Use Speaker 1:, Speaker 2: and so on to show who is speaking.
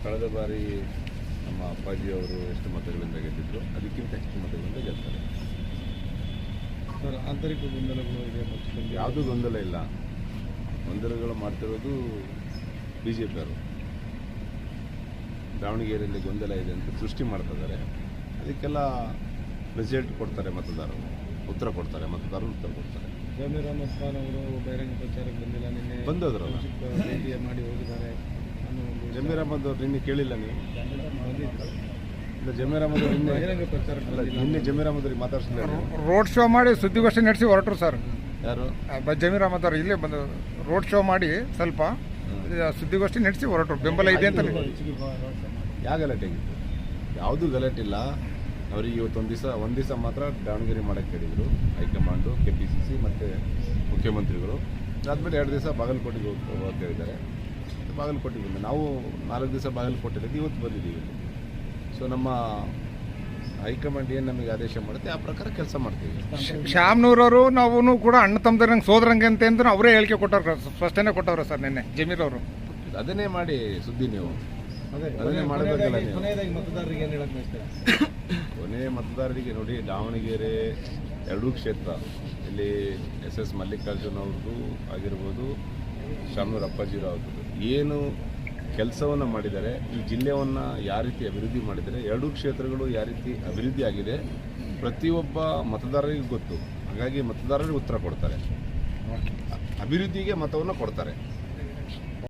Speaker 1: ಕಳೆದ ಬಾರಿ ನಮ್ಮ ಅಪ್ಪಾಜಿಯವರು ಎಷ್ಟು ಮತಗಳಿಂದ ಗೆದ್ದಿದ್ರು ಅದಕ್ಕಿಂತ ಹೆಚ್ಚು ಮತಗಳಿಂದ ಗೆಲ್ತಾರೆ.
Speaker 2: ಸರ್, ಆಂತರಿಕ ಗೊಂದಲಗಳು ಇದೆ, ಪಕ್ಷದಲ್ಲಿ
Speaker 1: ಯಾವುದೂ ಗೊಂದಲ ಇಲ್ಲ. ಗೊಂದಲಗಳು ಮಾಡ್ತಿರೋದು BJP ಅವರು. ದಾವಣಗೆರೆಯಲ್ಲಿ ಗೊಂದಲ ಇದೆ ಅಂತ ಸೃಷ್ಟಿ ಮಾಡ್ತಿದ್ದಾರೆ. ಅದಕ್ಕೆಲ್ಲ ರಿಸಲ್ಟ್ ಕೊಡ್ತಾರೆ ಮತದಾರರು, ಉತ್ತರ ಕೊಡ್ತಾರೆ, ಮತದಾರರು ಉತ್ತರ ಕೊಡ್ತಾರೆ.
Speaker 2: ಜಮೀರ್ ಅಹಮದ್ ಖಾನ್ ಅವರು ಬಹಿರಂಗ ಪ್ರಚಾರಕ್ಕೆ ಬಂದಿಲ್ಲ, ನಿನ್ನೆ
Speaker 1: ಬಂದದ್ರಲ್ಲ
Speaker 2: ಭೇಟಿ ಮಾಡಿ ಹೋಗಿದ್ದಾರೆ ಅನ್ನೋ ಒಂದು
Speaker 1: ಜಮೀರ್ ಅಹಮದ್ ಅವ್ರು ನಿನ್ನೆ ಕೇಳಿಲ್ಲ ನೀವು?
Speaker 2: ಬಂದಿದ್ರು.
Speaker 1: ಇಲ್ಲ, ಜಮೀರ್ ಅಹಮದ್ ಅವ್ರು ನಿನ್ನೆ
Speaker 2: ಬಹಿರಂಗ ಪ್ರಚಾರಕ್ಕೆ
Speaker 1: ಅಲ್ಲ,
Speaker 2: ಬಂದಿಲ್ಲ.
Speaker 1: ನಿನ್ನೆ ಜಮೀರ್ ಅಹಮದ್ ಅವ್ರಿಗೆ ಮಾತಾಡ್ಸಿಲ್ಲ ನೀವು?
Speaker 3: ರೋಡ್ ಶೋ ಮಾಡಿ ಸುದ್ದಿಗೋಷ್ಠಿ ನಡೆಸಿ ಹೊರಟರು ಸರ್.
Speaker 1: ಯಾರು?
Speaker 3: ಜಮೀರ್ ಅಹಮದ್ ಅವರು ಇಲ್ಲೇ ಬಂದು ರೋಡ್ ಶೋ ಮಾಡಿ ಸ್ವಲ್ಪ ಸುದ್ದಿಗೋಷ್ಠಿ ನಡೆಸಿ ಹೊರಟರು. ಬೆಂಬಲ ಇದೆ ಅಂತ.
Speaker 1: ಯಾವ ಗಲಾಟೆ ಆಗಿತ್ತು? ಯಾವುದೂ ಗಲಾಟೆ ಇಲ್ಲ. ಅವರಿಗೆ ಇವತ್ತು ಒಂದು ದಿವಸ ಮಾತ್ರ ದಾವಣಗೆರೆ ಮಾಡೋಕ್ಕೆ ಹೇಳಿದರು ಹೈಕಮಾಂಡು, KPCC ಮತ್ತು ಮುಖ್ಯಮಂತ್ರಿಗಳು. ಅದಾದಮೇಲೆ 2 ದಿವಸ ಬಾಗಲಕೋಟೆಗೆ ಹೋಗೋಕೆ ಹೇಳಿದ್ದಾರೆ. ಬಾಗಲಕೋಟೆಗೆ ಬಂದೆ. ನಾವು 4 ದಿವಸ ಬಾಗಲಕೋಟೆಯಲ್ಲಿ ಇವತ್ತು ಬಂದಿದ್ದೀವಿ. ಸೊ ನಮ್ಮ ಹೈಕಮಾಂಡ್ ಏನು ನಮಗೆ ಆದೇಶ ಮಾಡುತ್ತೆ ಆ ಪ್ರಕಾರ ಕೆಲಸ ಮಾಡ್ತೀವಿ.
Speaker 3: ಶ್ಯಾಮ್ನೂರವರು ನಾವು ಕೂಡ ಅಣ್ಣ ತಮ್ಮದಂಗೆ ಸೋದರಂಗೆ ಅಂತ ಅವರೇ ಹೇಳಿಕೆ ಕೊಟ್ಟವ್ರು, ಸ್ಪಷ್ಟನೆ ಕೊಟ್ಟವ್ರೆ ಸರ್ ನಿನ್ನೆ ಜಮೀರ್ ಅವರು.
Speaker 1: ಅದನ್ನೇ ಮಾಡಿ ಸುದ್ದಿ ನೀವು.
Speaker 2: ಅದೇ
Speaker 1: ಅದನ್ನೇ ಮಾಡಬೇಕಲ್ಲ ನೀವು.
Speaker 2: ಕೊನೆಯದಾಗಿ ಮತದಾರರಿಗೆ ಏನು ಹೇಳಕ್ಕೆ ಬಯಸ್ತಾರೆ?
Speaker 1: ಕೊನೆ ಮತದಾರರಿಗೆ ನೋಡಿ, ದಾವಣಗೆರೆ ಎರಡೂ ಕ್ಷೇತ್ರ, ಇಲ್ಲಿ SS ಮಲ್ಲಿಕಾರ್ಜುನ್ ಅವ್ರದ್ದು ಆಗಿರ್ಬೋದು, ಶಾಮನೂರು ಅಪ್ಪಾಜಿರಾವ್ ಅವ್ರದ್ದು ಏನು ಕೆಲಸವನ್ನು ಮಾಡಿದ್ದಾರೆ, ಈ ಜಿಲ್ಲೆಯನ್ನು ಯಾವ ರೀತಿ ಅಭಿವೃದ್ಧಿ ಮಾಡಿದ್ದಾರೆ, ಎರಡೂ ಕ್ಷೇತ್ರಗಳು ಯಾವ ರೀತಿ ಅಭಿವೃದ್ಧಿ ಆಗಿದೆ ಪ್ರತಿಯೊಬ್ಬ ಮತದಾರರಿಗೂ ಗೊತ್ತು. ಹಾಗಾಗಿ ಮತದಾರರಿಗೆ ಉತ್ತರ ಕೊಡ್ತಾರೆ, ಅಭಿವೃದ್ಧಿಗೆ ಮತವನ್ನು ಕೊಡ್ತಾರೆ.